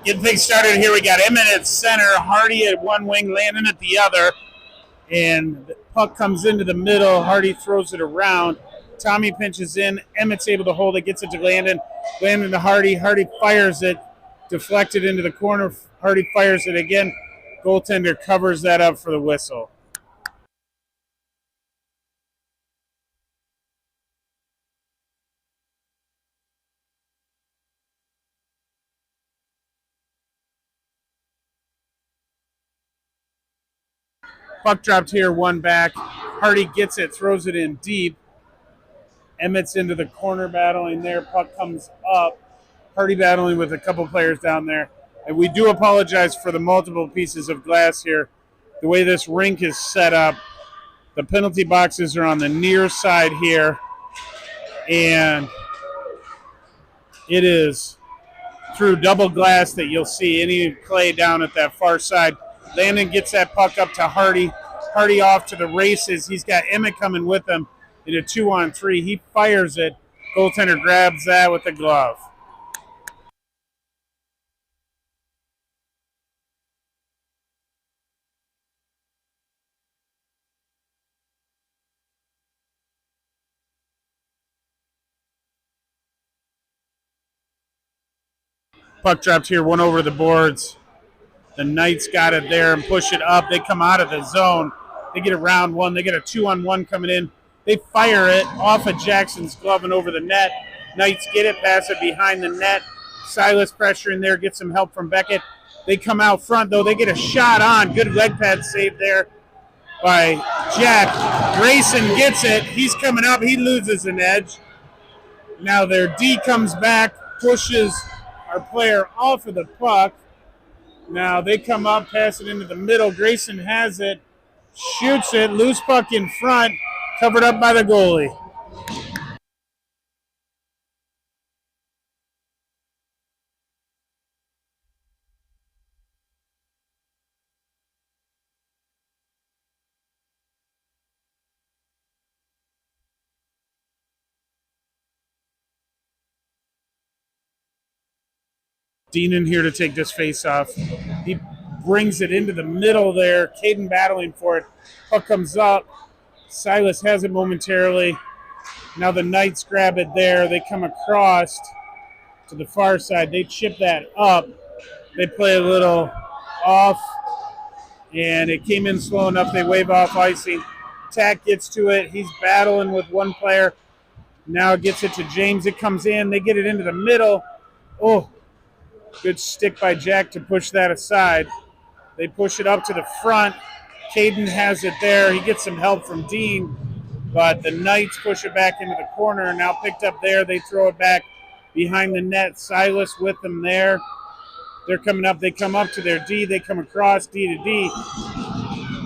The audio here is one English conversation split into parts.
Get things started here. We got Emmett at center, Hardy at one wing, Landon at the other. And the puck comes into the middle. Hardy throws it around. Tommy pinches in. Emmett's able to hold it, gets it to Landon. Landon to Hardy. Hardy fires it, deflected into the corner. Hardy fires it again. Goaltender covers that up for the whistle. Puck dropped here, one back. Hardy gets it, throws it in deep. Emmett's into the corner battling there. Puck comes up. Hardy battling with a couple players down there. And we do apologize for the multiple pieces of glass here. The way this rink is set up, the penalty boxes are on the near side here. And it is through double glass that you'll see any play down at that far side. Landon gets that puck up to Hardy. Hardy off to the races. He's got Emmett coming with him in a 2-on-3. He fires it. Goaltender grabs that with the glove. Puck dropped here, one over the boards. The Knights got it there and push it up. They come out of the zone. They get a round one. They get a 2-on-1 coming in. They fire it off of Jackson's glove and over the net. Knights get it, pass it behind the net. Silas pressure in there, get some help from Beckett. They come out front, though. They get a shot on. Good leg pad save there by Jack. Grayson gets it. He's coming up. He loses an edge. Now their D comes back, pushes our player off of the puck. Now they come up, pass it into the middle. Grayson has it, shoots it, loose puck in front, covered up by the goalie. Dean in here to take this face off. He brings it into the middle there. Caden battling for it. Puck comes up. Silas has it momentarily. Now the Knights grab it there. They come across to the far side. They chip that up. They play a little off, and it came in slow enough. They wave off icing. Tack gets to it. He's battling with one player. Now gets it to James. It comes in. They get it into the middle. Oh, good stick by Jack to push that aside. They push it up to the front. Caden has it there. He gets some help from Dean, but the Knights push it back into the corner. Now picked up there. They throw it back behind the net. Silas with them there. They're coming up. They come up to their D. They come across D to D.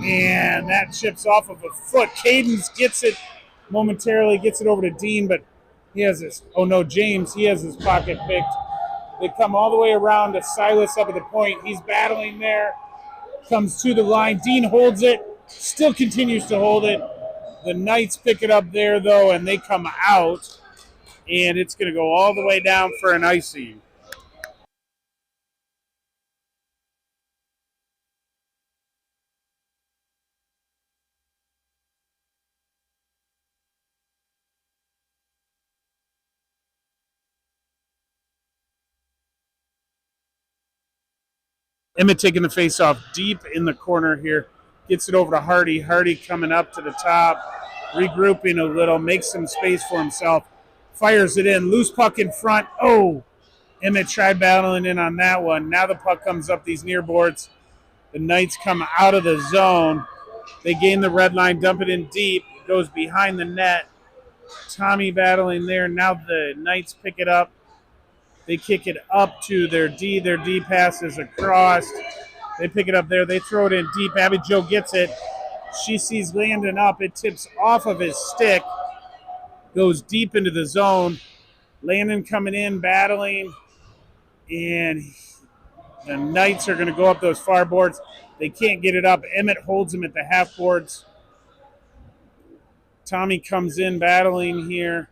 And that chips off of a foot. Cadence gets it momentarily, gets it over to Dean, but he has his, James, he has his pocket picked. They come all the way around to Silas up at the point. He's battling there. Comes to the line. Dean holds it. Still continues to hold it. The Knights pick it up there, though, and they come out. And it's going to go all the way down for an icing. Emmett taking the face off deep in the corner here. Gets it over to Hardy. Hardy coming up to the top, regrouping a little, makes some space for himself. Fires it in. Loose puck in front. Oh, Emmett tried battling in on that one. Now the puck comes up these near boards. The Knights come out of the zone. They gain the red line, dump it in deep. It goes behind the net. Tommy battling there. Now the Knights pick it up. They kick it up to their D. Their D passes across. They pick it up there. They throw it in deep. Abby Jo gets it. She sees Landon up. It tips off of his stick. Goes deep into the zone. Landon coming in, battling. And the Knights are going to go up those far boards. They can't get it up. Emmett holds him at the half boards. Tommy comes in, battling here.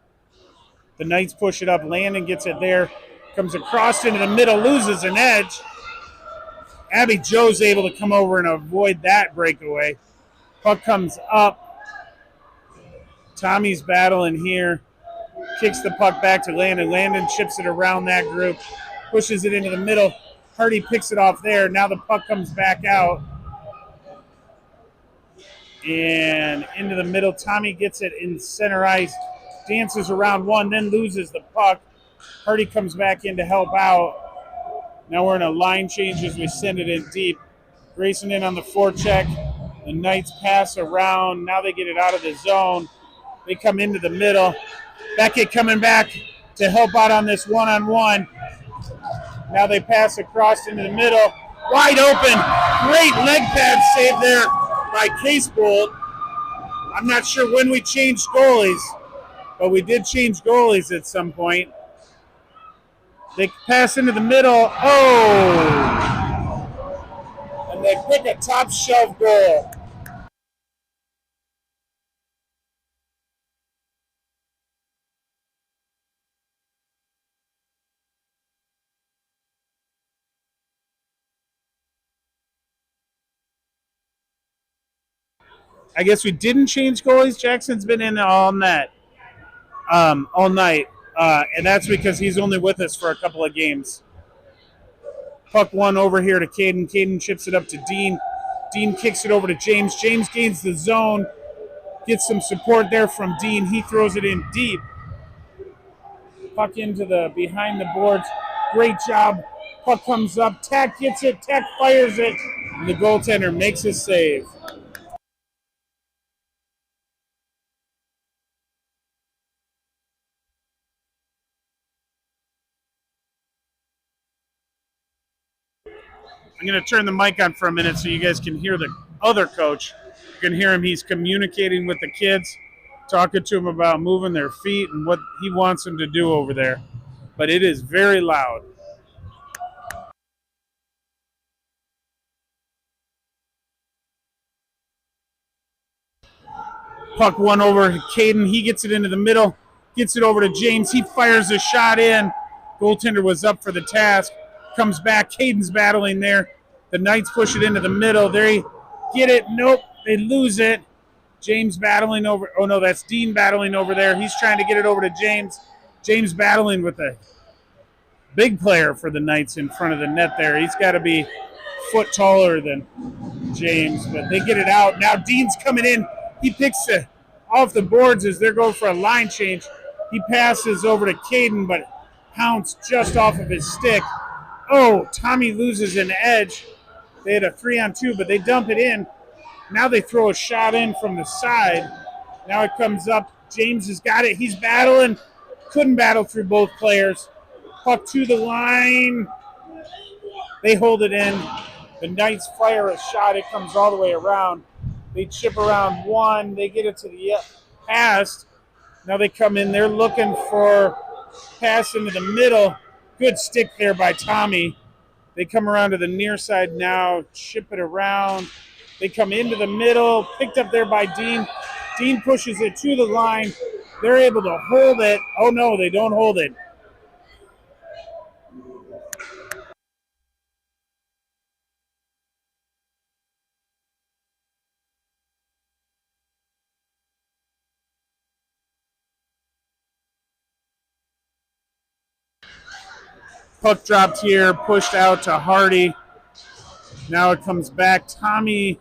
The Knights push it up. Landon gets it there. Comes across into the middle, loses an edge. Abby Joe's able to come over and avoid that breakaway. Puck comes up. Tommy's battling here. Kicks the puck back to Landon. Landon chips it around that group. Pushes it into the middle. Hardy picks it off there. Now the puck comes back out. And into the middle. Tommy gets it in center ice. Dances around one, then loses the puck. Hardy comes back in to help out. Now we're in a line change as we send it in deep. Grayson in on the forecheck. The Knights pass around. Now they get it out of the zone. They come into the middle. Beckett coming back to help out on this one-on-one. Now they pass across into the middle. Wide open. Great leg pad save there by Casebolt. I'm not sure when we changed goalies, but we did change goalies at some point. They pass into the middle. Oh! And they pick a top shelf goal. I guess we didn't change goalies. Jackson's been in all night. And that's because he's only with us for a couple of games. Puck one over here to Caden. Caden chips it up to Dean. Dean kicks it over to James. James gains the zone. Gets some support there from Dean. He throws it in deep. Puck into the behind the boards. Great job. Puck comes up. Tack gets it. Tack fires it. And the goaltender makes a save. I'm going to turn the mic on for a minute so you guys can hear the other coach. You can hear him. He's communicating with the kids, talking to them about moving their feet and what he wants them to do over there. But it is very loud. Puck one over to Caden. He gets it into the middle, gets it over to James. He fires a shot in. Goaltender was up for the task. Comes back. Caden's battling there. The Knights push it into the middle. They get it. Nope. They lose it. James battling over. Oh, no, that's Dean battling over there. He's trying to get it over to James. James battling with a big player for the Knights in front of the net there. He's got to be a foot taller than James, but they get it out. Now Dean's coming in. He picks it off the boards as they're going for a line change. He passes over to Caden, but pounced just off of his stick. Oh, Tommy loses an edge. They had a 3-on-2, but they dump it in. Now they throw a shot in from the side. Now it comes up. James has got it. He's battling. Couldn't battle through both players. Puck to the line. They hold it in. The Knights fire a shot. It comes all the way around. They chip around one. They get it to the pass. Now they come in. They're looking for pass into the middle. Good stick there by Tommy. They come around to the near side now. Chip it around. They come into the middle. Picked up there by Dean. Dean pushes it to the line. They're able to hold it. Oh, no, they don't hold it. Puck dropped here, pushed out to Hardy. Now it comes back. Tommy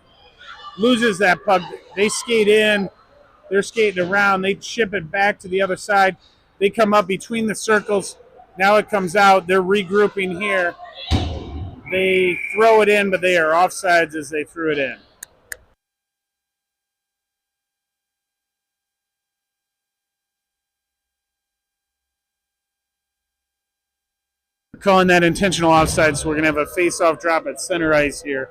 loses that puck. They skate in. They're skating around. They chip it back to the other side. They come up between the circles. Now it comes out. They're regrouping here. They throw it in, but they are offsides as they threw it in. We're calling that intentional offside, so we're going to have a face-off drop at center ice here.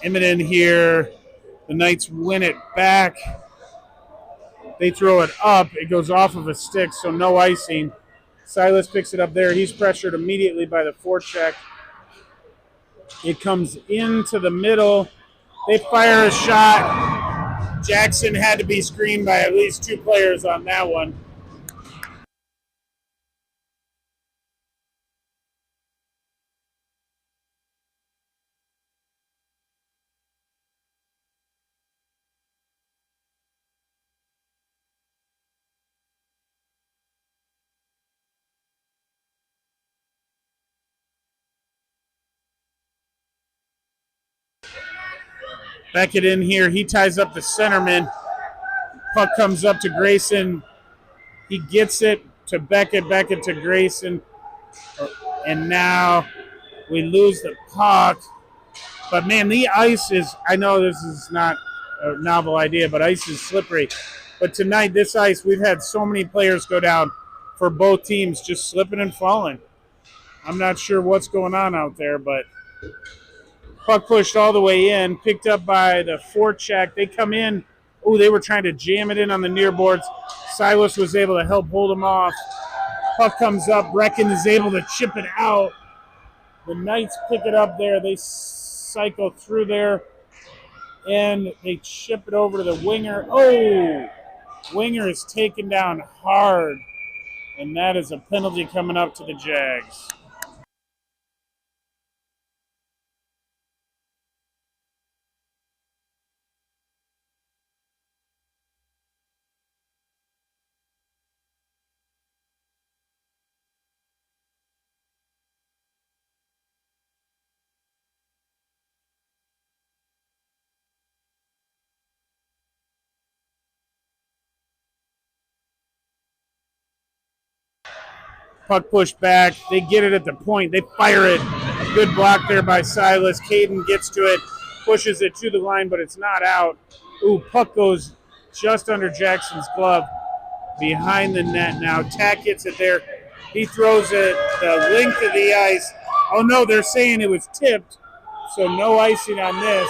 Imminent here. The Knights win it back. They throw it up. It goes off of a stick, so no icing. Silas picks it up there. He's pressured immediately by the forecheck. It comes into the middle. They fire a shot. Jackson had to be screened by at least two players on that one. Beckett in here. He ties up the centerman. Puck comes up to Grayson. He gets it to Beckett. Beckett to Grayson. And now we lose the puck. But, man, the ice is – I know this is not a novel idea, but ice is slippery. But tonight, this ice, we've had so many players go down for both teams just slipping and falling. I'm not sure what's going on out there, but puck pushed all the way in, picked up by the forecheck. They come in. Oh, they were trying to jam it in on the near boards. Silas was able to help hold them off. Puck comes up. Brecken is able to chip it out. The Knights pick it up there. They cycle through there, and they chip it over to the winger. Oh, winger is taken down hard, and that is a penalty coming up to the Jags. Puck pushed back. They get it at the point. They fire it. A good block there by Silas. Caden gets to it, pushes it to the line, but it's not out. Ooh, puck goes just under Jackson's glove. Behind the net now. Tack gets it there. He throws it the length of the ice. Oh, no, they're saying it was tipped, so no icing on this.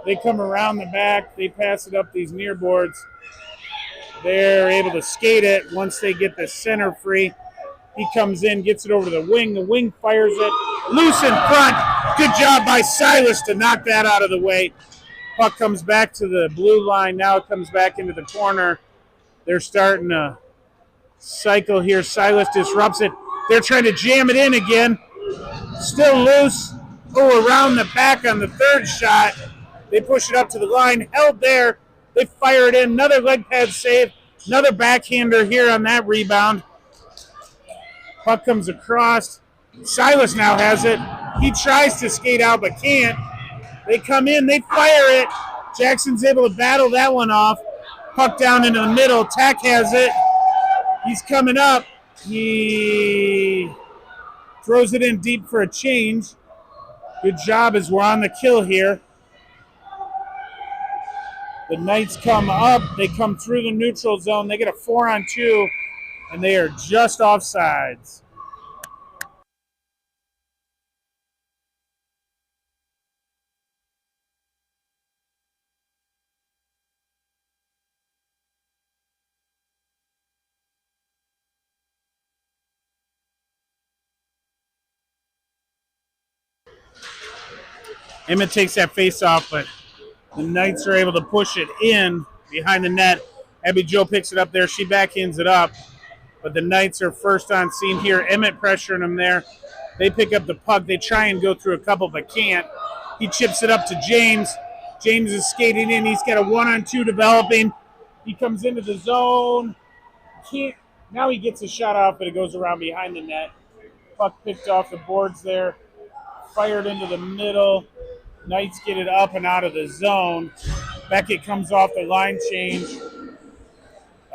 They come around the back. They pass it up these near boards. They're able to skate it once they get the center free. He comes in, gets it over to the wing. The wing fires it. Loose in front. Good job by Silas to knock that out of the way. Puck comes back to the blue line. Now it comes back into the corner. They're starting to cycle here. Silas disrupts it. They're trying to jam it in again. Still loose. Oh, around the back on the third shot. They push it up to the line. Held there. They fire it in. Another leg pad save. Another backhander here on that rebound. Puck comes across. Silas now has it. He tries to skate out but can't. They come in. They fire it. Jackson's able to battle that one off. Puck down into the middle. Tack has it. He's coming up. He throws it in deep for a change. Good job as we're on the kill here. The Knights come up. They come through the neutral zone. They get a 4-on-2, and they are just offsides. Emmett takes that face off, but the Knights are able to push it in behind the net. Abby Jo picks it up there. She backhands it up. But the Knights are first on scene here. Emmett pressuring them there. They pick up the puck. They try and go through a couple, but can't. He chips it up to James. James is skating in. He's got a 1-on-2 developing. He comes into the zone. Can't. Now he gets a shot off, but it goes around behind the net. Puck picked off the boards there. Fired into the middle. Knights get it up and out of the zone. Beckett comes off the line change.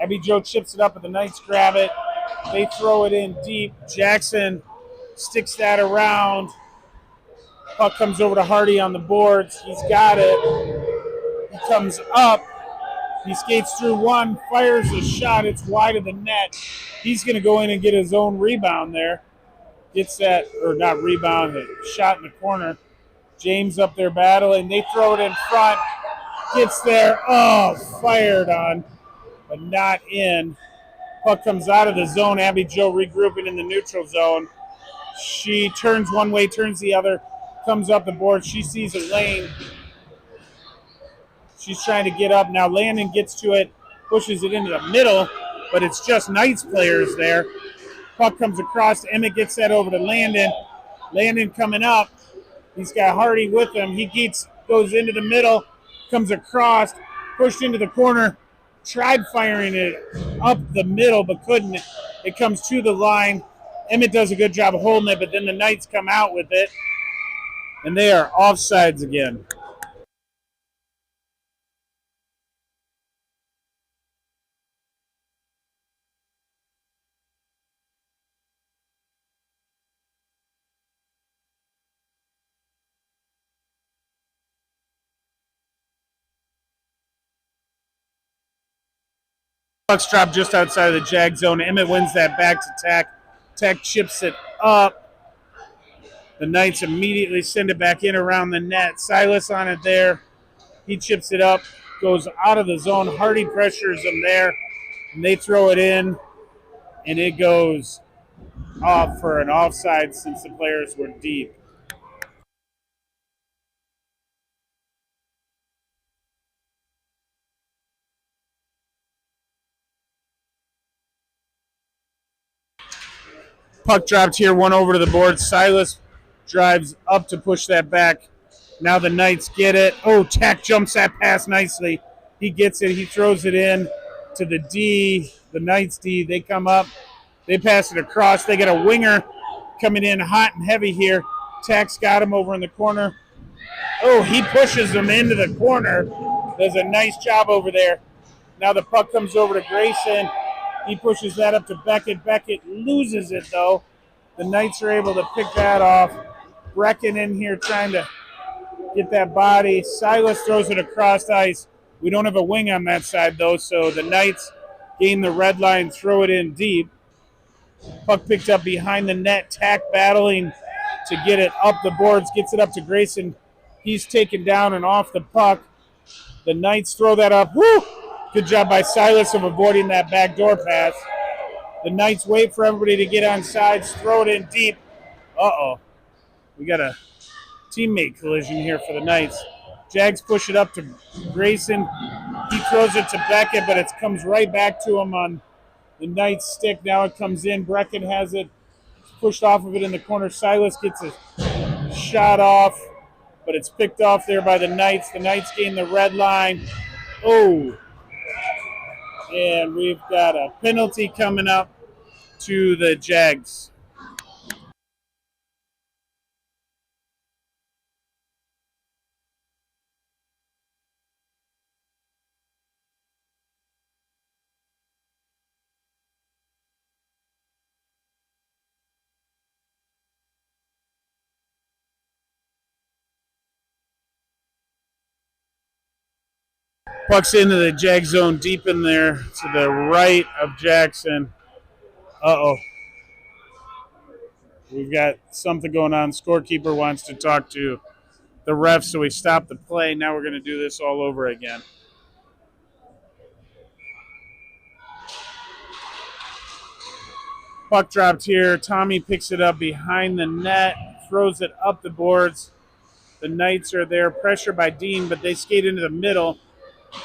Abby Jo chips it up, but the Knights grab it. They throw it in deep. Jackson sticks that around. Puck comes over to Hardy on the boards. He's got it. He comes up. He skates through one, fires a shot. It's wide of the net. He's going to go in and get his own rebound there. Gets that, or not rebound, a shot in the corner. James up there battling. They throw it in front. Gets there. Oh, fired on, but not in. Puck comes out of the zone. Abby Jo regrouping in the neutral zone. She turns one way, turns the other, comes up the board. She sees a lane. She's trying to get up. Now Landon gets to it, pushes it into the middle, but it's just Knights players there. Puck comes across. Emmett gets that over to Landon. Landon coming up. He's got Hardy with him. He goes into the middle, comes across, pushed into the corner, tried firing it up the middle, but couldn't. It comes to the line. Emmett does a good job of holding it, but then the Knights come out with it, and they are offsides again. Puck's dropped just outside of the Jag zone. Emmett wins that back to Tech. Tech chips it up. The Knights immediately send it back in around the net. Silas on it there. He chips it up, goes out of the zone. Hardy pressures him there, and they throw it in, and it goes off for an offside since the players were deep. Puck dropped here, one over to the board. Silas drives up to push that back. Now the Knights get it. Oh, Tech jumps that pass nicely. He gets it. He throws it in to the D, the Knights D. They come up. They pass it across. They get a winger coming in hot and heavy here. Tech's got him over in the corner. Oh, he pushes him into the corner. Does a nice job over there. Now the puck comes over to Grayson. He pushes that up to Beckett. Beckett loses it, though. The Knights are able to pick that off. Brecken in here trying to get that body. Silas throws it across ice. We don't have a wing on that side, though, so the Knights gain the red line, throw it in deep. Puck picked up behind the net. Tack battling to get it up the boards. Gets it up to Grayson. He's taken down and off the puck. The Knights throw that up. Woo! Good job by Silas of avoiding that backdoor pass. The Knights wait for everybody to get on sides, throw it in deep. Uh-oh. We got a teammate collision here for the Knights. Jags push it up to Grayson. He throws it to Beckett, but it comes right back to him on the Knights stick. Now it comes in. Brecken has it. Pushed off of it in the corner. Silas gets a shot off, but it's picked off there by the Knights. The Knights gain the red line. Oh, and we've got a penalty coming up to the Jags. Puck's into the Jag zone deep in there to the right of Jackson. Uh-oh. We've got something going on. Scorekeeper wants to talk to the ref, so we stop the play. Now we're going to do this all over again. Puck dropped here. Tommy picks it up behind the net, throws it up the boards. The Knights are there, pressure by Dean, but they skate into the middle.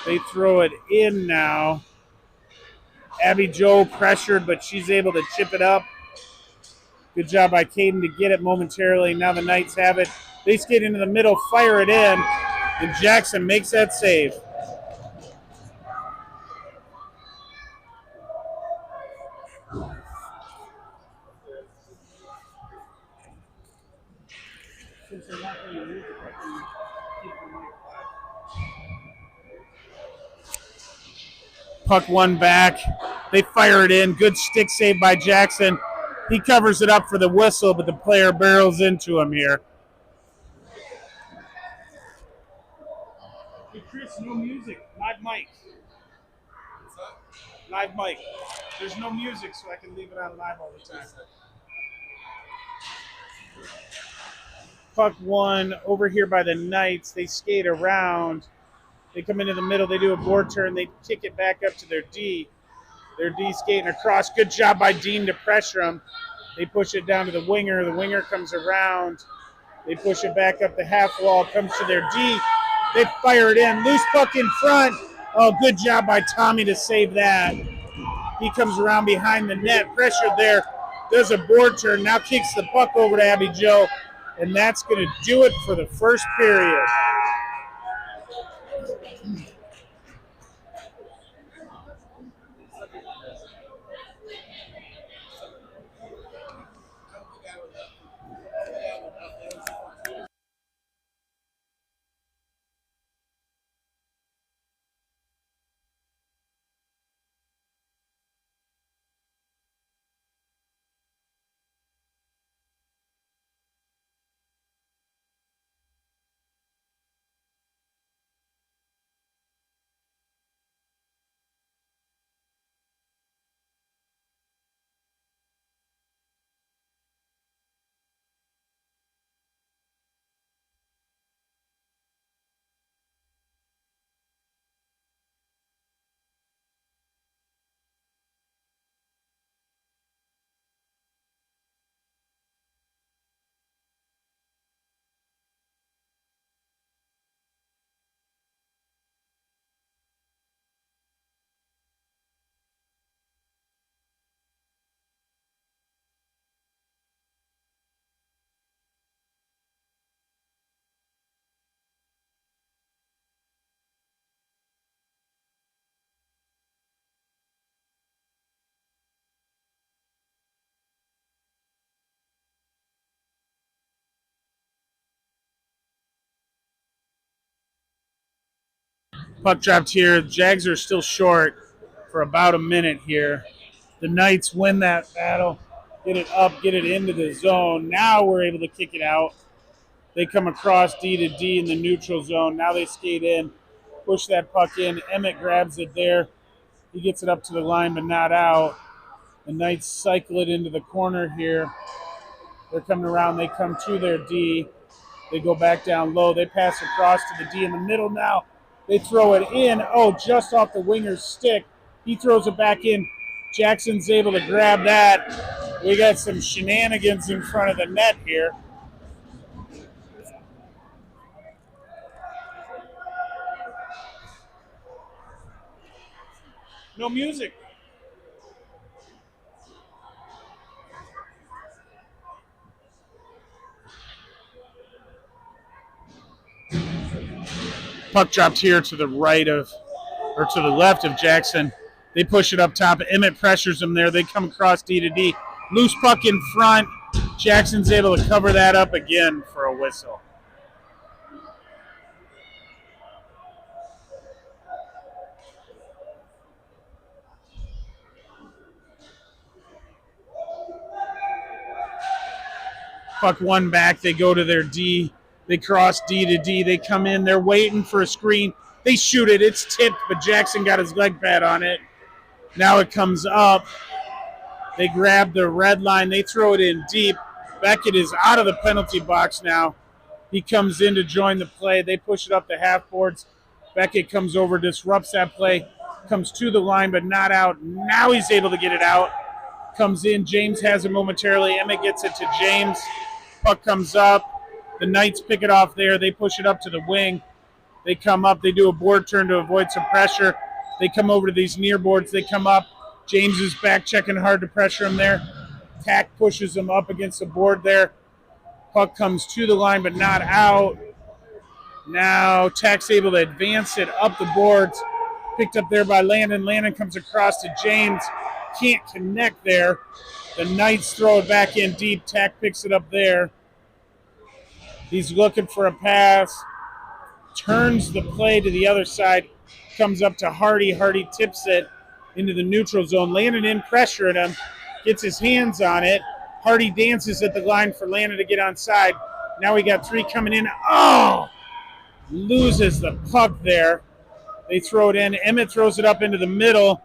They throw it in now. Abby Jo pressured, but she's able to chip it up. Good job by Caden to get it momentarily. Now the Knights have it. They skate into the middle, fire it in, and Jackson makes that save. Puck one back. They fire it in. Good stick save by Jackson. He covers it up for the whistle, but the player barrels into him here. Hey, Chris, no music. Live mic. Live mic. There's no music, so I can leave it on live all the time. Puck one over here by the Knights. They skate around. They come into the middle. They do a board turn. They kick it back up to their D. Their D skating across. Good job by Dean to pressure them. They push it down to the winger. The winger comes around. They push it back up the half wall. Comes to their D. They fire it in. Loose puck in front. Oh, good job by Tommy to save that. He comes around behind the net. Pressured there. Does a board turn. Now kicks the puck over to Abby Jo. And that's going to do it for the first period. Puck dropped here. Jags are still short for about a minute here. The Knights win that battle, get it up, get it into the zone. Now we're able to kick it out. They come across D to D in the neutral zone. Now they skate in, push that puck in. Emmett grabs it there. He gets it up to the line, but not out. The Knights cycle it into the corner here. They're coming around. They come to their D. They go back down low. They pass across to the D in the middle now. They throw it in. Oh, just off the winger's stick. He throws it back in. Jackson's able to grab that. We got some shenanigans in front of the net here. No music. Puck dropped here to the right of, or to the left of Jackson. They push it up top. Emmett pressures them there. They come across D to D. Loose puck in front. Jackson's able to cover that up again for a whistle. Puck one back. They go to their D. They cross D to D. They come in. They're waiting for a screen. They shoot it. It's tipped, but Jackson got his leg pad on it. Now it comes up. They grab the red line. They throw it in deep. Beckett is out of the penalty box now. He comes in to join the play. They push it up the half boards. Beckett comes over, disrupts that play, comes to the line, but not out. Now he's able to get it out. Comes in. James has it momentarily. Emmett gets it to James. Puck comes up. The Knights pick it off there. They push it up to the wing. They come up. They do a board turn to avoid some pressure. They come over to these near boards. They come up. James is back checking hard to pressure him there. Tack pushes him up against the board there. Puck comes to the line but not out. Now Tack's able to advance it up the boards. Picked up there by Landon. Landon comes across to James. Can't connect there. The Knights throw it back in deep. Tack picks it up there. He's looking for a pass. Turns the play to the other side. Comes up to Hardy. Hardy tips it into the neutral zone. Landon in pressuring him. Gets his hands on it. Hardy dances at the line for Landon to get onside. Now we got three coming in. Oh! Loses the puck there. They throw it in. Emmett throws it up into the middle.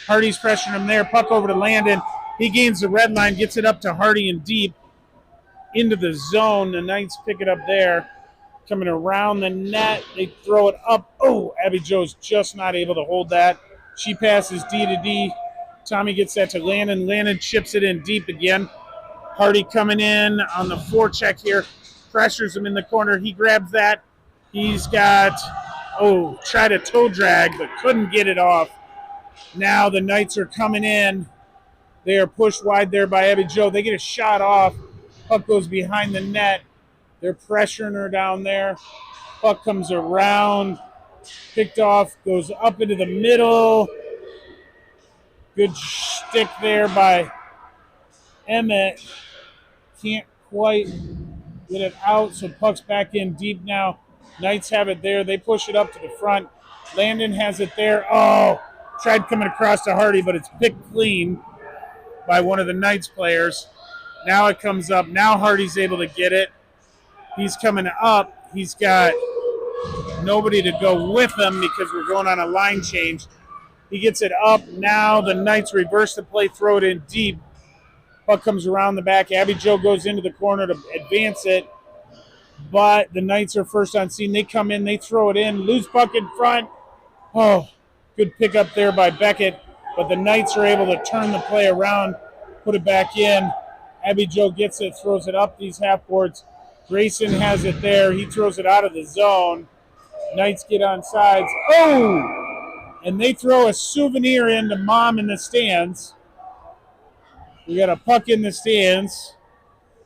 Hardy's pressuring him there. Puck over to Landon. He gains the red line. Gets it up to Hardy and deep. Into the zone. The Knights pick it up there. Coming around the net. They throw it up. Oh, Abby Jo's just not able to hold that. She passes D to D. Tommy gets that to Landon. Landon chips it in deep again. Hardy coming in on the forecheck here. Pressures him in the corner. He grabs that. He's got, tried a toe drag, but couldn't get it off. Now the Knights are coming in. They are pushed wide there by Abby Jo. They get a shot off. Puck goes behind the net. They're pressuring her down there. Puck comes around. Picked off. Goes up into the middle. Good stick there by Emmett. Can't quite get it out, so puck's back in deep now. Knights have it there. They push it up to the front. Landon has it there. Oh, tried coming across to Hardy, but it's picked clean by one of the Knights players. Now it comes up. Now Hardy's able to get it. He's coming up. He's got nobody to go with him because we're going on a line change. He gets it up. Now the Knights reverse the play, throw it in deep. Puck comes around the back. Abby Jo goes into the corner to advance it. But the Knights are first on scene. They come in. They throw it in. Loose puck in front. Oh, good pickup there by Beckett. But the Knights are able to turn the play around, put it back in. Abby Jo gets it, throws it up these half boards. Grayson has it there. He throws it out of the zone. Knights get on sides. Oh! And they throw a souvenir in to Mom in the stands. We got a puck in the stands.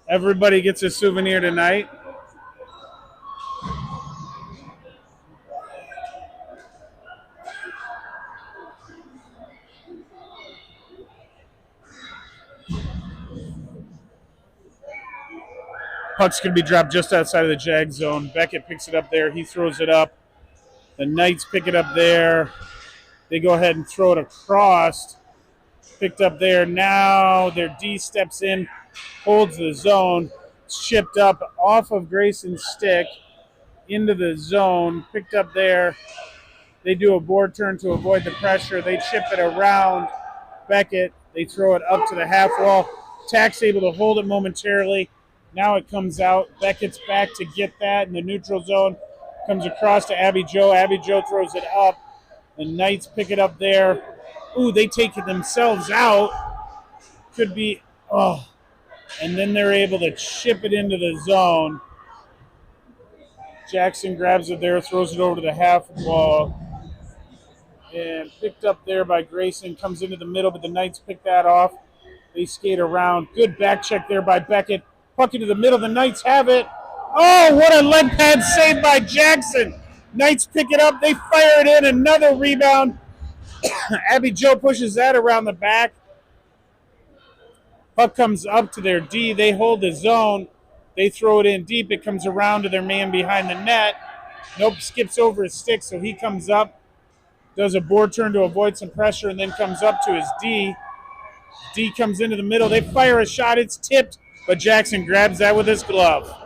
Everybody gets a souvenir tonight. Puck's going to be dropped just outside of the Jag zone. Beckett picks it up there. He throws it up. The Knights pick it up there. They go ahead and throw it across. Picked up there. Now their D steps in, holds the zone. Chipped up off of Grayson's stick into the zone. Picked up there. They do a board turn to avoid the pressure. They chip it around Beckett. They throw it up to the half wall. Tack's able to hold it momentarily. Now it comes out. Beckett's back to get that in the neutral zone. Comes across to Abby Joe. Abby Joe throws it up. The Knights pick it up there. Ooh, they take it themselves out. Could be, and then they're able to chip it into the zone. Jackson grabs it there, throws it over to the half wall. And picked up there by Grayson, comes into the middle, but the Knights pick that off. They skate around. Good back check there by Beckett. Puck into the middle. The Knights have it. Oh, what a leg pad save by Jackson. Knights pick it up. They fire it in. Another rebound. Abby Joe pushes that around the back. Puck comes up to their D. They hold the zone. They throw it in deep. It comes around to their man behind the net. Nope, skips over his stick, so he comes up. Does a board turn to avoid some pressure and then comes up to his D. D comes into the middle. They fire a shot. It's tipped, but Jackson grabs that with his glove.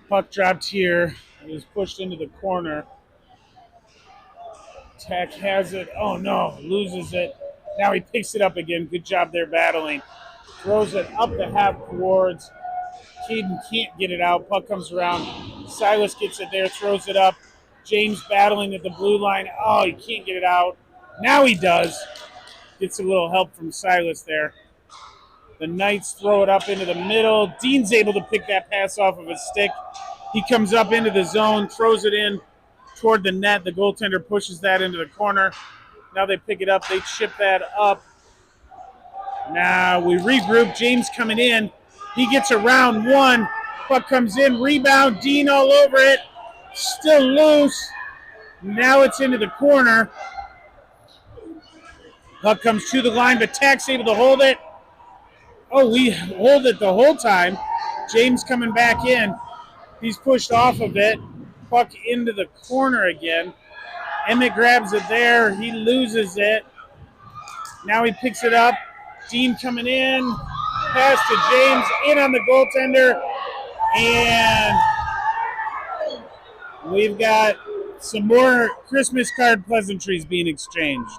Puck dropped here. It was pushed into the corner. Tech has it. Oh, no. Loses it. Now he picks it up again. Good job there battling. Throws it up the half boards. Caden can't get it out. Puck comes around. Silas gets it there. Throws it up. James battling at the blue line. Oh, he can't get it out. Now he does. Gets a little help from Silas there. The Knights throw it up into the middle. Dean's able to pick that pass off of his stick. He comes up into the zone, throws it in toward the net. The goaltender pushes that into the corner. Now they pick it up. They chip that up. Now we regroup. James coming in. He gets around one. Puck comes in. Rebound. Dean all over it. Still loose. Now it's into the corner. Puck comes to the line, but Tack's able to hold it. Oh, we hold it the whole time. James coming back in. He's pushed off of it. Puck into the corner again. Emmett grabs it there. He loses it. Now he picks it up. Dean coming in. Pass to James. In on the goaltender. And we've got some more Christmas card pleasantries being exchanged.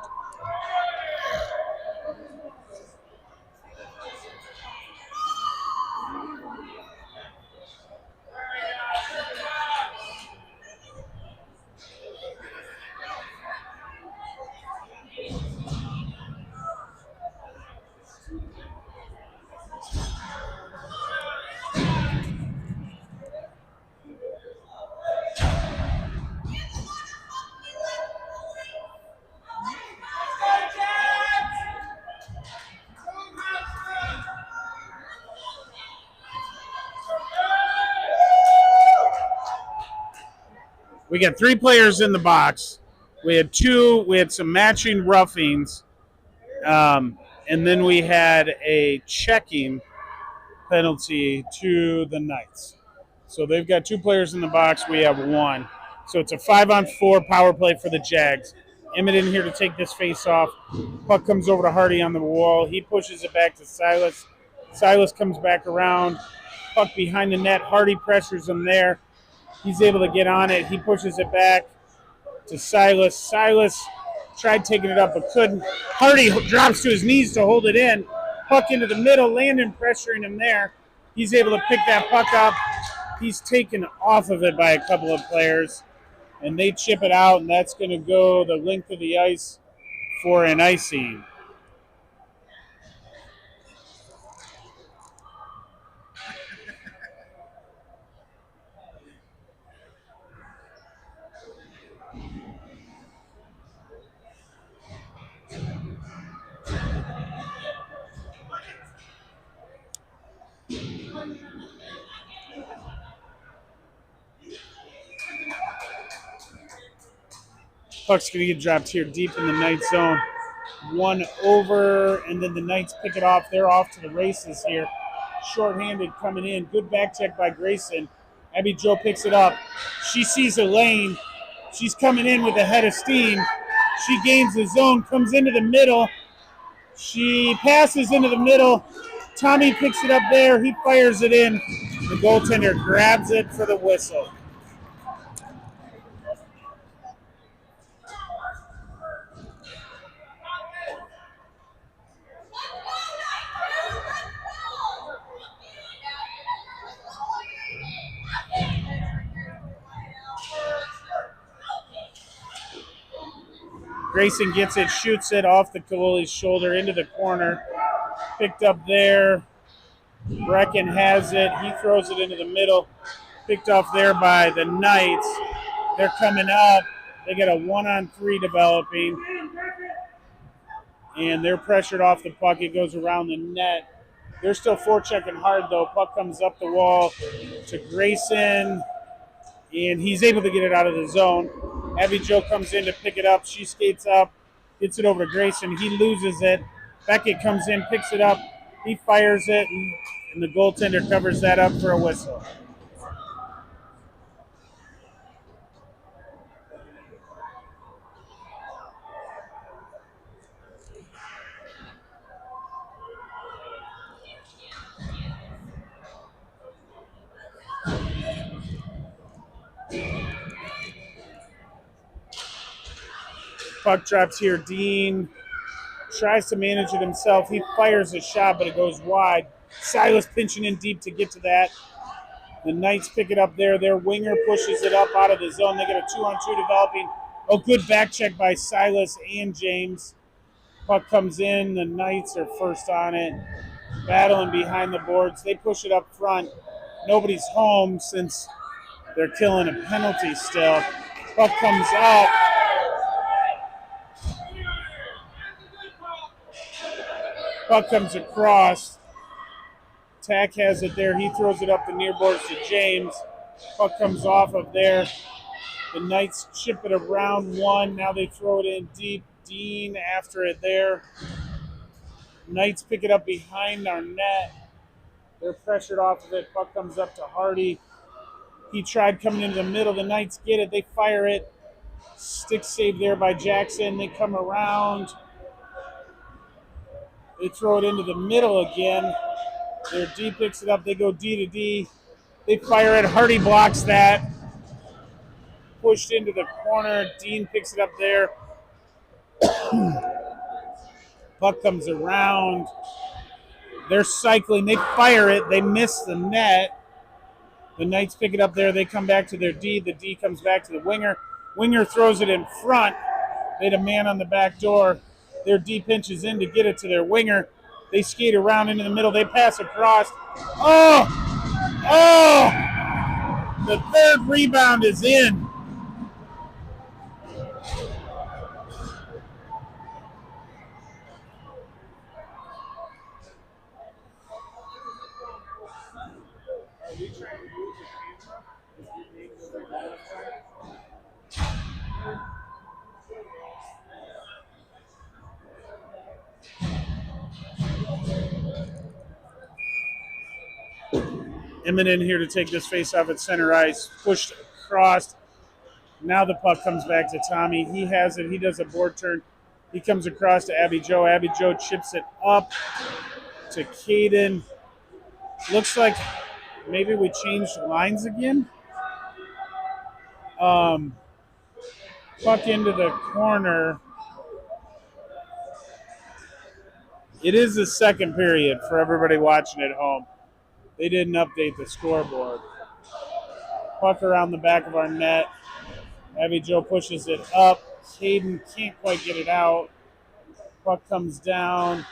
We got 3 players in the box. We had some matching roughings, and then we had a checking penalty to the Knights. So they've got 2 players in the box. We have 1. So it's a 5-on-4 power play for the Jags. Emmett in here to take this face off. Puck comes over to Hardy on the wall. He pushes it back to Silas. Silas comes back around. Puck behind the net. Hardy pressures him there. He's able to get on it. He pushes it back to Silas. Silas tried taking it up but couldn't. Hardy drops to his knees to hold it in. Puck into the middle. Landon pressuring him there. He's able to pick that puck up. He's taken off of it by a couple of players. And they chip it out, and that's going to go the length of the ice for an icing. Puck's going to get dropped here deep in the Knights zone. One over, and then the Knights pick it off. They're off to the races here. Short-handed coming in. Good back check by Grayson. Abby Jo picks it up. She sees a lane. She's coming in with a head of steam. She gains the zone, comes into the middle. She passes into the middle. Tommy picks it up there. He fires it in. The goaltender grabs it for the whistle. Grayson gets it, shoots it off the goalie's shoulder into the corner. Picked up there. Brecken has it. He throws it into the middle. Picked off there by the Knights. They're coming up. They get a 1-on-3 developing. And they're pressured off the puck. It goes around the net. They're still forechecking hard, though. Puck comes up the wall to Grayson. And he's able to get it out of the zone. Abby Jo comes in to pick it up. She skates up, gets it over to Grayson. He loses it. Beckett comes in, picks it up. He fires it, and the goaltender covers that up for a whistle. Puck drops here. Dean tries to manage it himself. He fires a shot, but it goes wide. Silas pinching in deep to get to that. The Knights pick it up there. Their winger pushes it up out of the zone. They get a 2-on-2 developing. Oh, good back check by Silas and James. Puck comes in. The Knights are first on it. Battling behind the boards. They push it up front. Nobody's home since they're killing a penalty still. Puck comes up. Puck comes across. Tack has it there. He throws it up the near boards to James. Puck comes off of there. The Knights chip it around one. Now they throw it in deep. Dean after it there. Knights pick it up behind our net. They're pressured off of it. Puck comes up to Hardy. He tried coming into the middle. The Knights get it. They fire it. Stick save there by Jackson. They come around. They throw it into the middle again. Their D picks it up. They go D to D. They fire it. Hardy blocks that. Pushed into the corner. Dean picks it up there. Puck comes around. They're cycling. They fire it. They miss the net. The Knights pick it up there. They come back to their D. The D comes back to the winger. Winger throws it in front. They had a man on the back door. Their D pinches in to get it to their winger. They skate around into the middle. They pass across. Oh! The third rebound is in. Emmett in here to take this face off at center ice. Pushed across. Now the puck comes back to Tommy. He has it. He does a board turn. He comes across to Abby Jo. Abby Jo chips it up to Caden. Looks like maybe we changed lines again. Puck into the corner. It is the second period for everybody watching at home. They didn't update the scoreboard. Puck around the back of our net. Abby Jo pushes it up. Caden can't quite get it out. Puck comes down.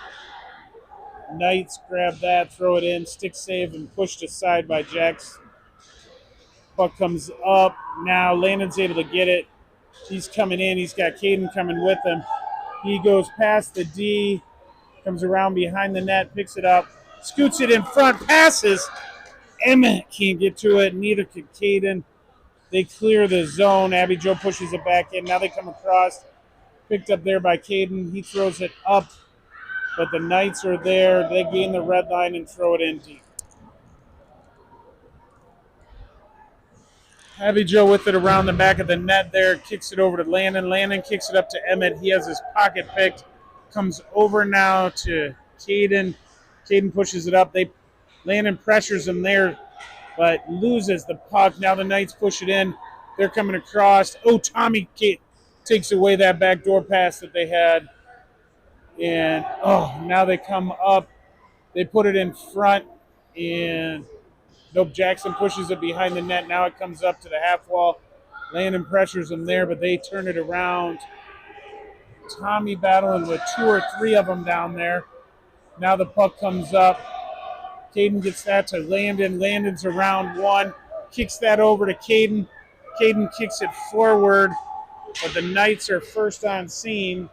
Knights grab that, throw it in, stick save, and pushed aside by Jags. Puck comes up. Now Landon's able to get it. He's coming in. He's got Caden coming with him. He goes past the D, comes around behind the net, picks it up, scoots it in front, passes. Emmett can't get to it. Neither could Caden. They clear the zone. Abby Joe pushes it back in. Now they come across. Picked up there by Caden. He throws it up, but the Knights are there. They gain the red line and throw it in deep. Abby Joe with it around the back of the net there. Kicks it over to Landon. Landon kicks it up to Emmett. He has his pocket picked. Comes over now to Caden. Caden pushes it up. Landon pressures him there, but loses the puck. Now the Knights push it in. They're coming across. Oh, Tommy takes away that backdoor pass that they had. And, now they come up. They put it in front. And, nope, Jackson pushes it behind the net. Now it comes up to the half wall. Landon pressures them there, but they turn it around. Tommy battling with 2 or 3 of them down there. Now the puck comes up. Caden gets that to Landon. Landon's around 1. Kicks that over to Caden. Caden kicks it forward, but the Knights are first on scene.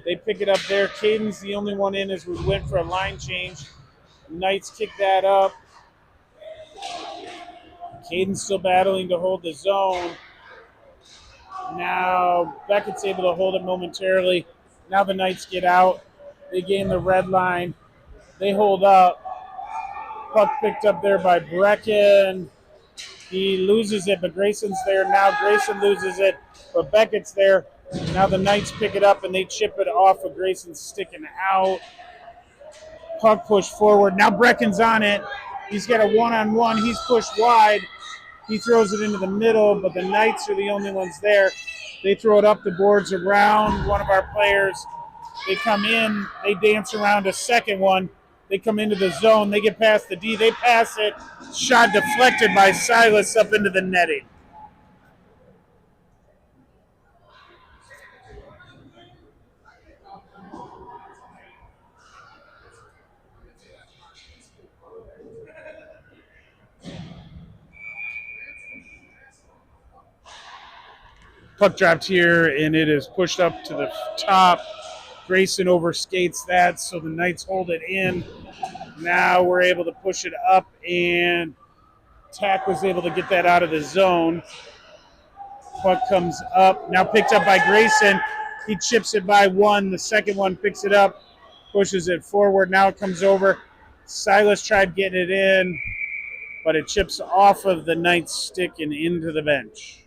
They pick it up there. Caden's the only one in as we went for a line change. The Knights kick that up. Caden's still battling to hold the zone. Now Beckett's able to hold it momentarily. Now the Knights get out. They gain the red line. They hold up. Puck picked up there by Brecken. He loses it, but Grayson's there. Now Grayson loses it, but Beckett's there. Now the Knights pick it up and they chip it off of Grayson sticking out. Puck pushed forward. Now Brecken's on it. He's got a one-on-one. He's pushed wide. He throws it into the middle, but the Knights are the only ones there. They throw it up the boards around one of our players. They come in. They dance around a second one. They come into the zone. They get past the D. They pass it. Shot deflected by Silas up into the netting. Puck dropped here, and it is pushed up to the top. Grayson overskates that, so the Knights hold it in. Now we're able to push it up, and Tack was able to get that out of the zone. Puck comes up. Now picked up by Grayson. He chips it by 1. The second one picks it up, pushes it forward. Now it comes over. Silas tried getting it in, but it chips off of the Knights' stick and into the bench.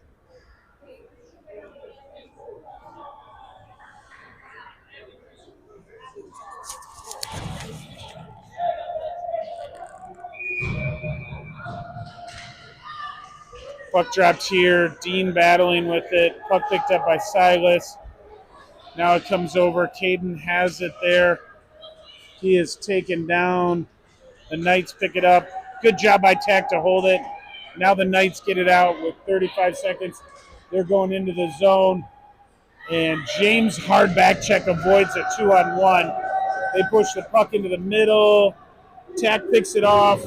Puck dropped here. Dean battling with it. Puck picked up by Silas. Now it comes over. Caden has it there. He is taken down. The Knights pick it up. Good job by Tack to hold it. Now the Knights get it out with 35 seconds. They're going into the zone. And James hard back check avoids a 2-on-1. They push the puck into the middle. Tack picks it off.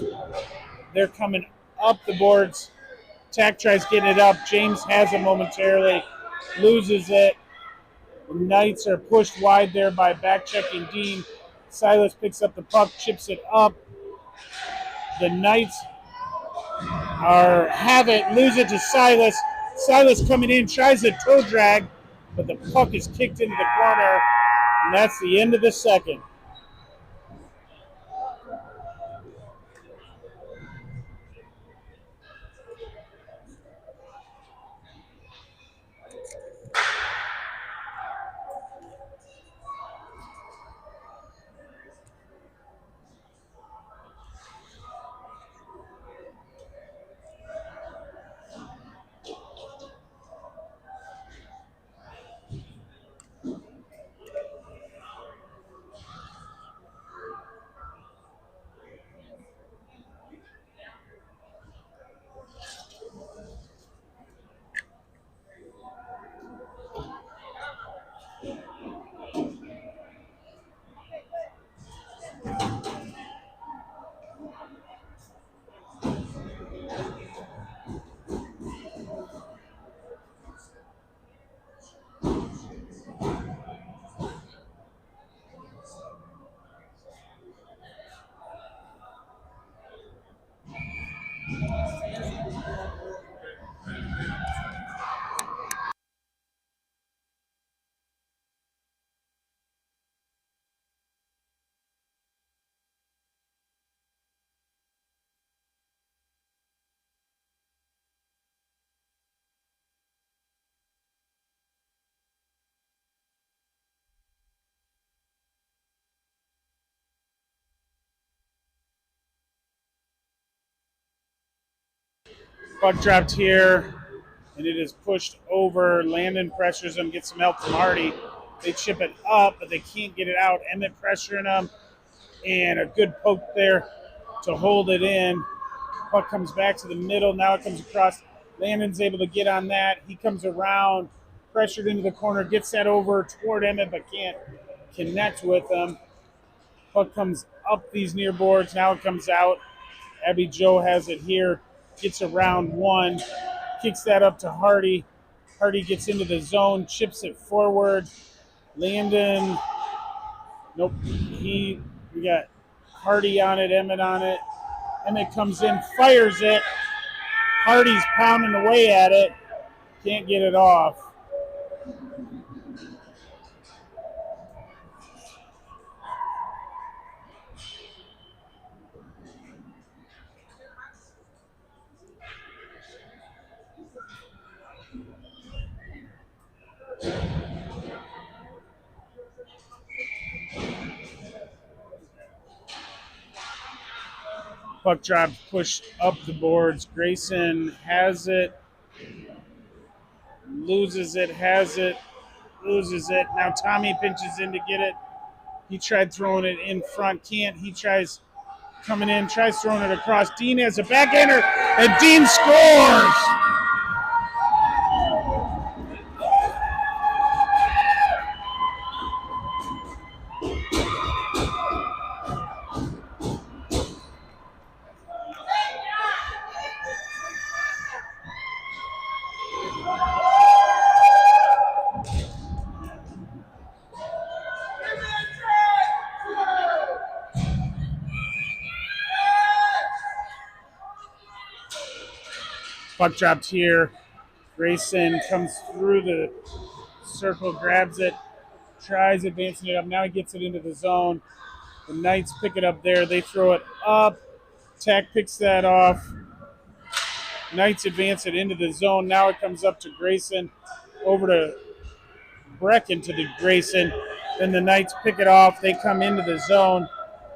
They're coming up the boards. Tack tries getting it up. James has it momentarily. Loses it. The Knights are pushed wide there by back-checking Dean. Silas picks up the puck, chips it up. The Knights have it, lose it to Silas. Silas coming in, tries a toe drag, but the puck is kicked into the corner, and that's the end of the second. Puck dropped here, and it is pushed over. Landon pressures him, gets some help from Hardy. They chip it up, but they can't get it out. Emmett pressuring them, and a good poke there to hold it in. Puck comes back to the middle. Now it comes across. Landon's able to get on that. He comes around, pressured into the corner, gets that over toward Emmett, but can't connect with him. Puck comes up these near boards. Now it comes out. Abby Joe has it here. Gets around one. Kicks that up to Hardy. Hardy gets into the zone, chips it forward. Landon, nope. We got Hardy on it, Emmett on it. Emmett comes in, fires it. Hardy's pounding away at it. Can't get it off. Puck drop pushed up the boards. Grayson has it. Loses it, has it, loses it. Now Tommy pinches in to get it. He tried throwing it in front, can't. He tries coming in, tries throwing it across. Dean has a backhander, and Dean scores! Puck dropped here. Grayson comes through the circle, grabs it, tries advancing it up. Now he gets it into the zone. The Knights pick it up there. They throw it up. Tack picks that off. Knights advance it into the zone. Now it comes up to Grayson. Over to Brecken to the Grayson. Then the Knights pick it off. They come into the zone.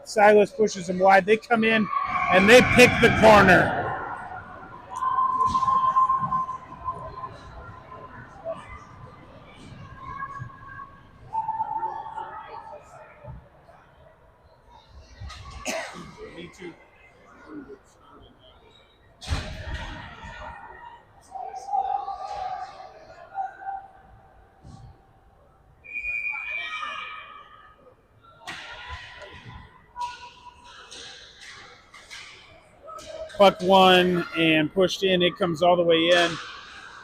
Silas pushes them wide. They come in, and they pick the corner. Me too. Puck one and pushed in. It comes all the way in.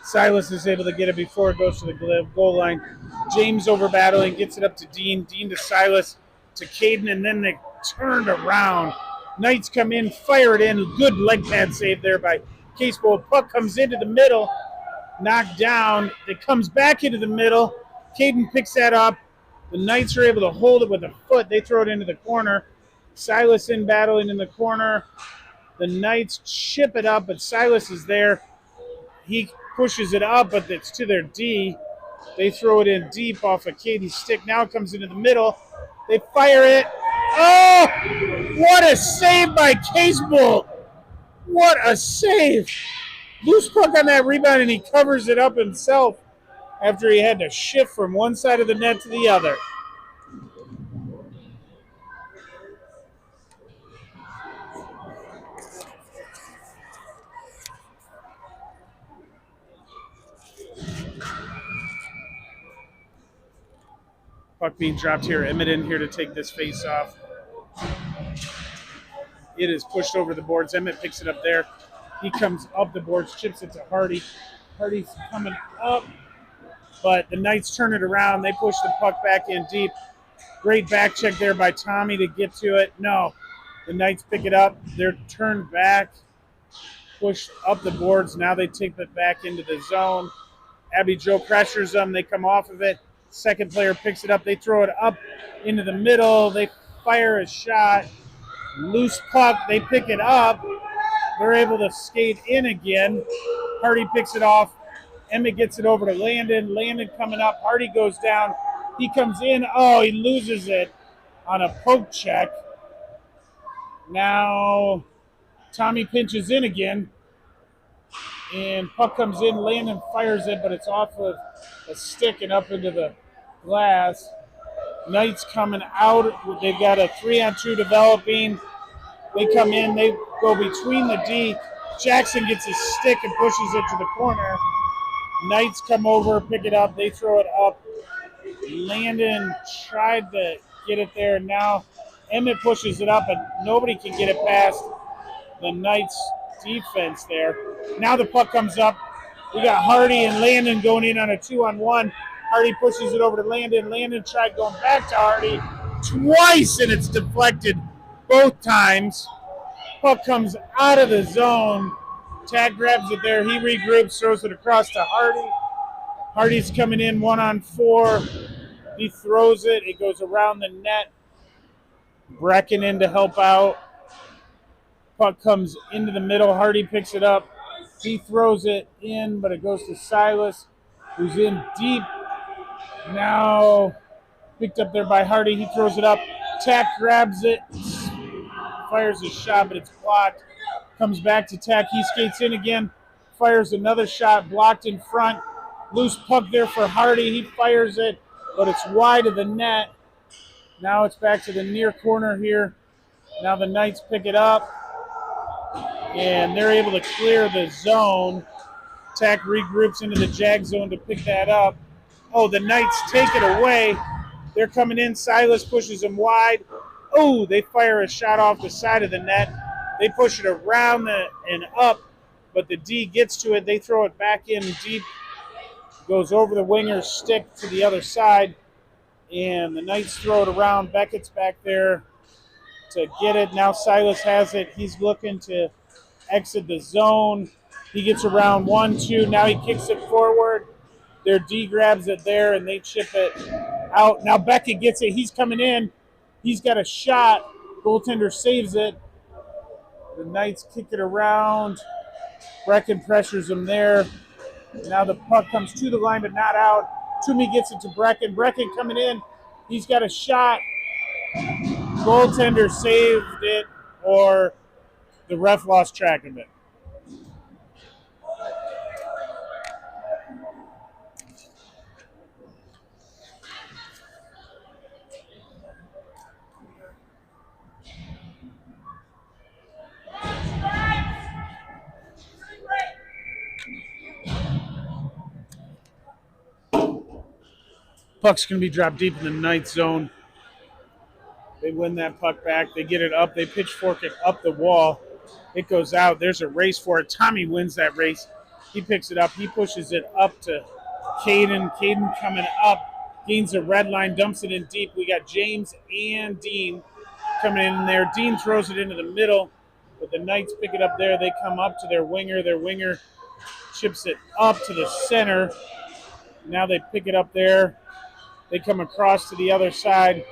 Silas is able to get it before it goes to the goal line. James over battling, gets it up to Dean. Dean to Silas to Caden, and then they turned around. Knights come in, fire it in. Good leg pad save there by Casebold. Puck comes into the middle, knocked down. It comes back into the middle. Caden picks that up. The Knights are able to hold it with a foot. They throw it into the corner. Silas in battling in the corner. The Knights chip it up, but Silas is there. He pushes it up, but it's to their D. They throw it in deep off of Katie's stick. Now it comes into the middle. They fire it. Oh, what a save by Casebolt. What a save. Loose puck on that rebound, and he covers it up himself after he had to shift from one side of the net to the other. Puck being dropped here. Emmett in here to take this face off. It is pushed over the boards. Emmett picks it up there. He comes up the boards, chips it to Hardy. Hardy's coming up, but the Knights turn it around. They push the puck back in deep. Great back check there by Tommy to get to it. No, the Knights pick it up. They're turned back, pushed up the boards. Now they take it back into the zone. Abby Joe pressures them. They come off of it. Second player picks it up. They throw it up into the middle. They fire a shot. Loose puck. They pick it up. They're able to skate in again. Hardy picks it off. Emmett gets it over to Landon. Landon coming up. Hardy goes down. He comes in. Oh, he loses it on a poke check. Now Tommy pinches in again. And puck comes in, Landon fires it, but it's off of a stick and up into the glass. Knights coming out. They've got a 3-on-2 developing. They come in, they go between the D. Jackson gets his stick and pushes it to the corner. Knights come over, pick it up, they throw it up. Landon tried to get it there. Now Emmett pushes it up, and nobody can get it past the Knights defense there. Now the puck comes up. We got Hardy and Landon going in on a 2-on-1. Hardy pushes it over to Landon. Landon tried going back to Hardy twice, and it's deflected both times. Puck comes out of the zone. Tag grabs it there. He regroups, throws it across to Hardy. Hardy's coming in 1-on-4. He throws it. It goes around the net. Brecken in to help out. Puck comes into the middle. Hardy picks it up. He throws it in, but it goes to Silas, who's in deep. Now picked up there by Hardy. He throws it up. Tack grabs it. Fires a shot, but it's blocked. Comes back to Tack. He skates in again. Fires another shot. Blocked in front. Loose puck there for Hardy. He fires it, but it's wide of the net. Now it's back to the near corner here. Now the Knights pick it up, and they're able to clear the zone. Tack regroups into the Jag zone to pick that up. Oh, the Knights take it away. They're coming in. Silas pushes them wide. Oh, they fire a shot off the side of the net. They push it around and up, but the D gets to it. They throw it back in deep. Goes over the winger's stick to the other side, and the Knights throw it around. Beckett's back there to get it. Now Silas has it. He's looking to exit the zone. He gets around 1-2. Now he kicks it forward. Their D grabs it there, and they chip it out. Now Beckett gets it. He's coming in. He's got a shot. Goaltender saves it. The Knights kick it around. Brecken pressures him there. Now the puck comes to the line, but not out. Toomey gets it to Brecken. Brecken coming in. He's got a shot. Goaltender saved it, or the ref lost track of it. Puck's going to be dropped deep in the Knights zone. They win that puck back. They get it up. They pitchfork it up the wall. It goes out. There's a race for it. Tommy wins that race. He picks it up. He pushes it up to Caden. Caden coming up. Gains a red line, dumps it in deep. We got James and Dean coming in there. Dean throws it into the middle, but the Knights pick it up there. They come up to their winger. Their winger chips it up to the center. Now they pick it up there. They come across to the other side.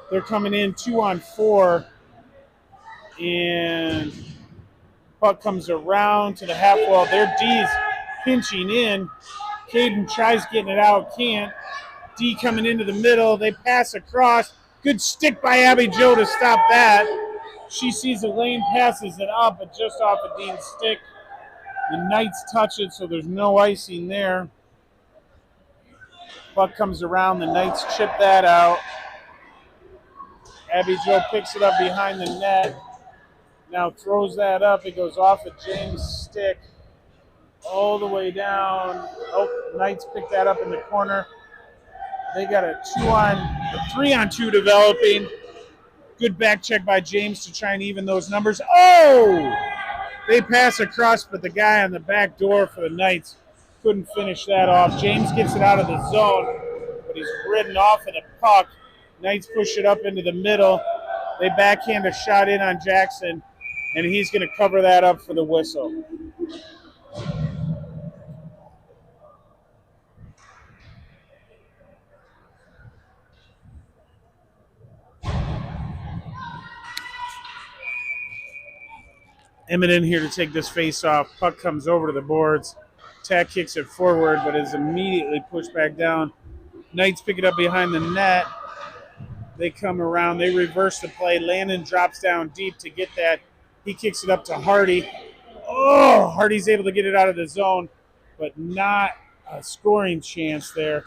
They're coming in 2-on-4. And puck comes around to the half wall. Their D's pinching in. Caden tries getting it out, can't. D coming into the middle. They pass across. Good stick by Abby Jo to stop that. She sees the lane, passes it up, but just off of Dean's stick. The Knights touch it, so there's no icing there. Puck comes around. The Knights chip that out. Abby Jo picks it up behind the net. Now throws that up. It goes off of James' stick all the way down. Oh, Knights pick that up in the corner. They got a 3-on-2 developing. Good back check by James to try and even those numbers. Oh! They pass across, but the guy on the back door for the Knights couldn't finish that off. James gets it out of the zone, but he's ridden off of the puck. Knights push it up into the middle. They backhand a shot in on Jackson, and he's going to cover that up for the whistle. Emmett in here to take this face off. Puck comes over to the boards. Tack kicks it forward, but is immediately pushed back down. Knights pick it up behind the net. They come around. They reverse the play. Landon drops down deep to get that. He kicks it up to Hardy. Oh, Hardy's able to get it out of the zone, but not a scoring chance there.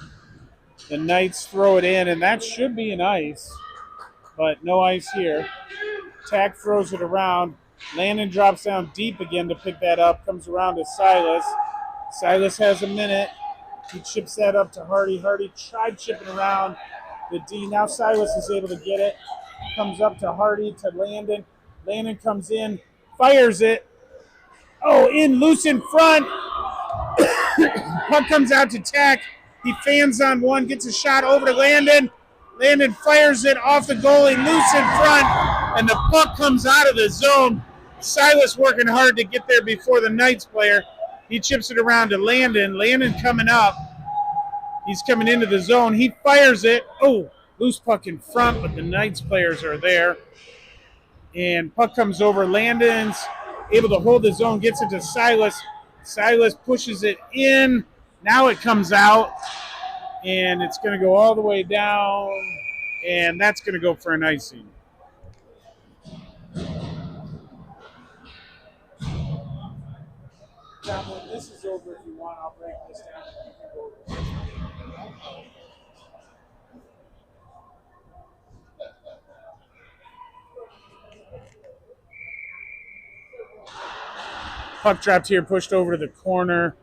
The Knights throw it in, and that should be an ice, but no ice here. Tack throws it around. Landon drops down deep again to pick that up. Comes around to Silas. Silas has a minute. He chips that up to Hardy. Hardy tried chipping around the D. Now Silas is able to get it. Comes up to Hardy, to Landon. Landon comes in, fires it. Oh, in, loose in front. Puck comes out to Tack. He fans on one, gets a shot over to Landon. Landon fires it off the goalie, loose in front, and the puck comes out of the zone. Silas working hard to get there before the Knights player. He chips it around to Landon. Landon coming up. He's coming into the zone. He fires it. Oh, loose puck in front, but the Knights players are there. And puck comes over. Landon's able to hold the zone, gets it to Silas. Silas pushes it in. Now it comes out, and it's going to go all the way down, and that's going to go for an icing. Now, when this is over, if you want, I'll break this down. Puck dropped here, pushed over to the corner,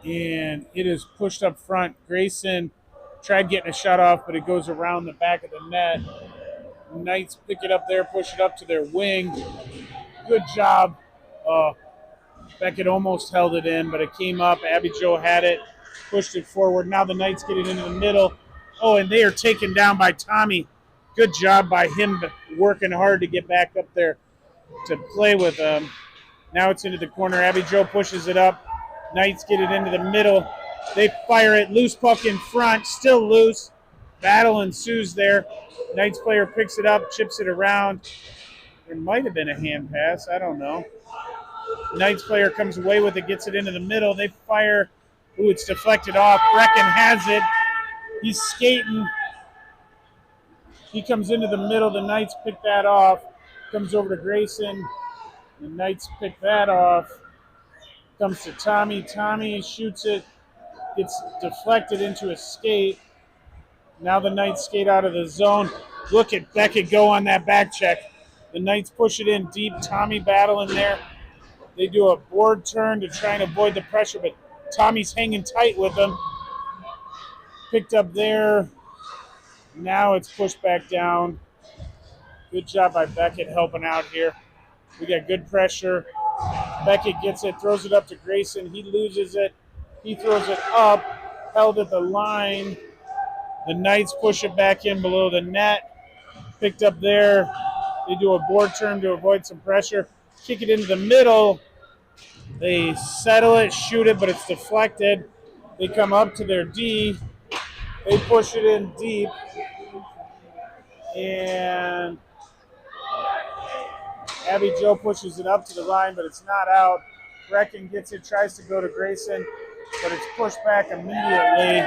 and it is pushed up front. Grayson tried getting a shot off, but it goes around the back of the net. Knights pick it up there, push it up to their wing. Good job. Beckett almost held it in, but it came up. Abby Jo had it, pushed it forward. Now the Knights get it into the middle. Oh, and they are taken down by Tommy. Good job by him working hard to get back up there to play with them. Now it's into the corner. Abby Jo pushes it up. Knights get it into the middle. They fire it. Loose puck in front. Still loose. Battle ensues there. Knights player picks it up, chips it around. There might have been a hand pass. I don't know. Knights player comes away with it, gets it into the middle. They fire. Ooh, it's deflected off. Brecken has it. He's skating. He comes into the middle. The Knights pick that off. Comes over to Grayson. The Knights pick that off. Comes to Tommy. Tommy shoots it. Gets deflected into a skate. Now the Knights skate out of the zone. Look at Beckett go on that back check. The Knights push it in deep. Tommy battling there. They do a board turn to try and avoid the pressure, but Tommy's hanging tight with them. Picked up there. Now it's pushed back down. Good job by Beckett helping out here. We got good pressure. Beckett gets it, throws it up to Grayson. He loses it. He throws it up, held at the line. The Knights push it back in below the net. Picked up there. They do a board turn to avoid some pressure. Kick it into the middle. They settle it, shoot it, but it's deflected. They come up to their D. They push it in deep. And Abby Jo pushes it up to the line, but it's not out. Brecken gets it, tries to go to Grayson, but it's pushed back immediately.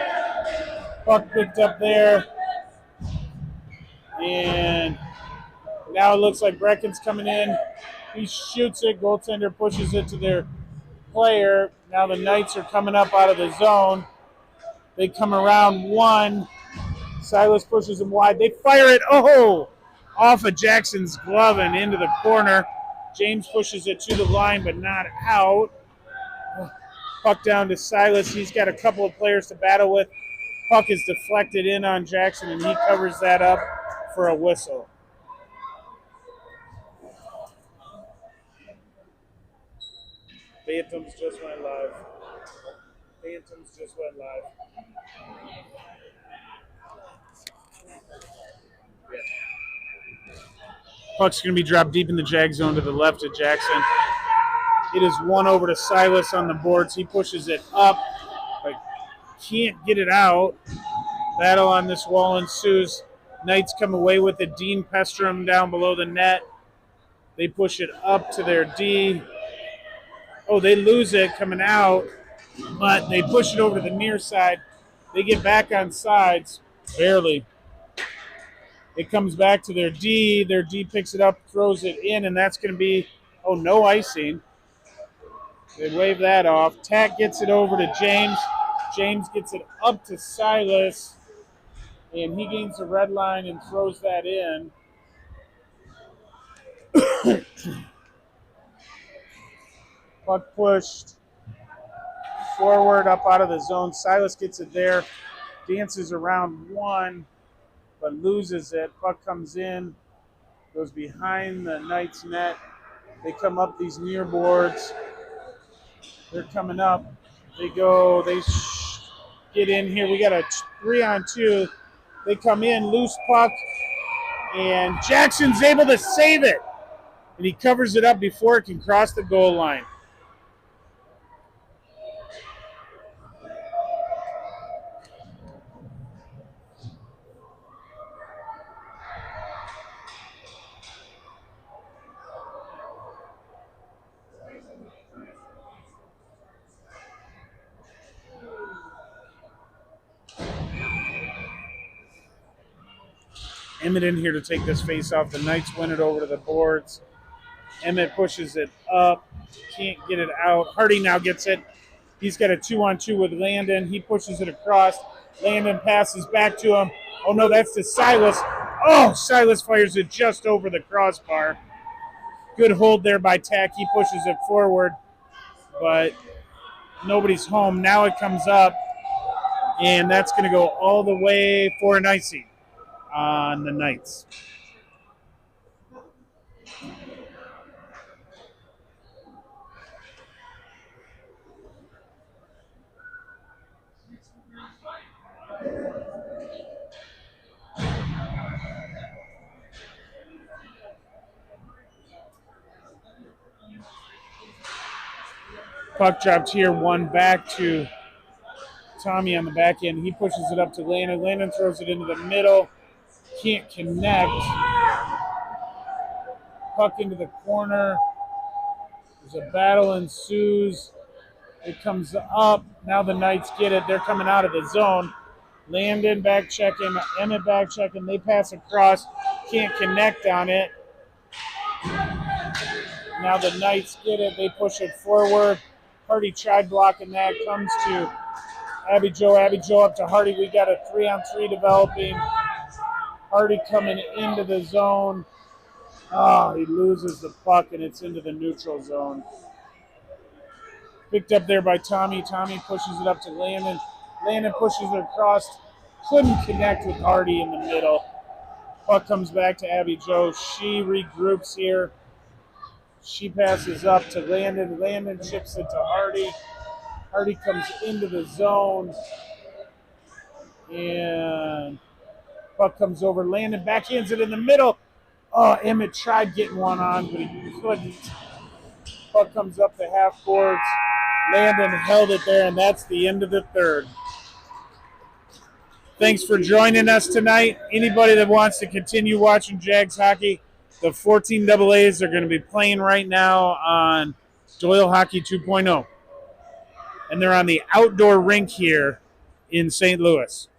Puck picked up there. And now it looks like Brecken's coming in. He shoots it. Goaltender pushes it to their player. Now the Knights are coming up out of the zone. They come around one. Silas pushes them wide. They fire it. Oh! Off of Jackson's glove and into the corner. James pushes it to the line, but not out. Puck down to Silas. He's got a couple of players to battle with. Puck is deflected in on Jackson, and he covers that up for a whistle. Phantoms just went live. Phantoms just went live. Yeah. Puck's going to be dropped deep in the Jag zone to the left of Jackson. It is one over to Silas on the boards. He pushes it up, but can't get it out. Battle on this wall ensues. Knights come away with it. Dean Pestrum down below the net. They push it up to their D. Oh, they lose it coming out, but they push it over to the near side. They get back on sides, barely. It comes back to their D. Their D picks it up, throws it in, and that's going to be, no icing. They wave that off. Tack gets it over to James. James gets it up to Silas, and he gains the red line and throws that in. Puck pushed forward up out of the zone. Silas gets it there, dances around one, but loses it. Puck comes in, goes behind the Knights net. They come up these near boards. They're coming up. They get in here. We got a 3-on-2. They come in, loose puck, and Jackson's able to save it. And he covers it up before it can cross the goal line. Emmett in here to take this face off. The Knights win it over to the boards. Emmett pushes it up. Can't get it out. Hardy now gets it. He's got a 2-on-2 with Landon. He pushes it across. Landon passes back to him. Oh, no, that's to Silas. Oh, Silas fires it just over the crossbar. Good hold there by Tack. He pushes it forward, but nobody's home. Now it comes up, and that's going to go all the way for an icing on the Knights. Puck dropped here, one back to Tommy on the back end. He pushes it up to Landon. Landon throws it into the middle. Can't connect. Puck into the corner. There's a battle ensues. It comes up. Now the Knights get it. They're coming out of the zone. Landon back checking. Emmett back checking. They pass across. Can't connect on it. Now the Knights get it. They push it forward. Hardy tried blocking that. Comes to Abby Joe. Abby Joe up to Hardy. We got a 3-on-3 developing. Hardy coming into the zone. Oh, he loses the puck, and it's into the neutral zone. Picked up there by Tommy. Tommy pushes it up to Landon. Landon pushes it across. Couldn't connect with Hardy in the middle. Puck comes back to Abby Joe. She regroups here. She passes up to Landon. Landon chips it to Hardy. Hardy comes into the zone. And puck comes over. Landon backhands it in the middle. Oh, Emmett tried getting one on, but he couldn't. Puck comes up the half boards. Landon held it there, and that's the end of the third. Thanks for joining us tonight. Anybody that wants to continue watching Jags hockey, the 14 AAs are going to be playing right now on Doyle Hockey 2.0. And they're on the outdoor rink here in St. Louis.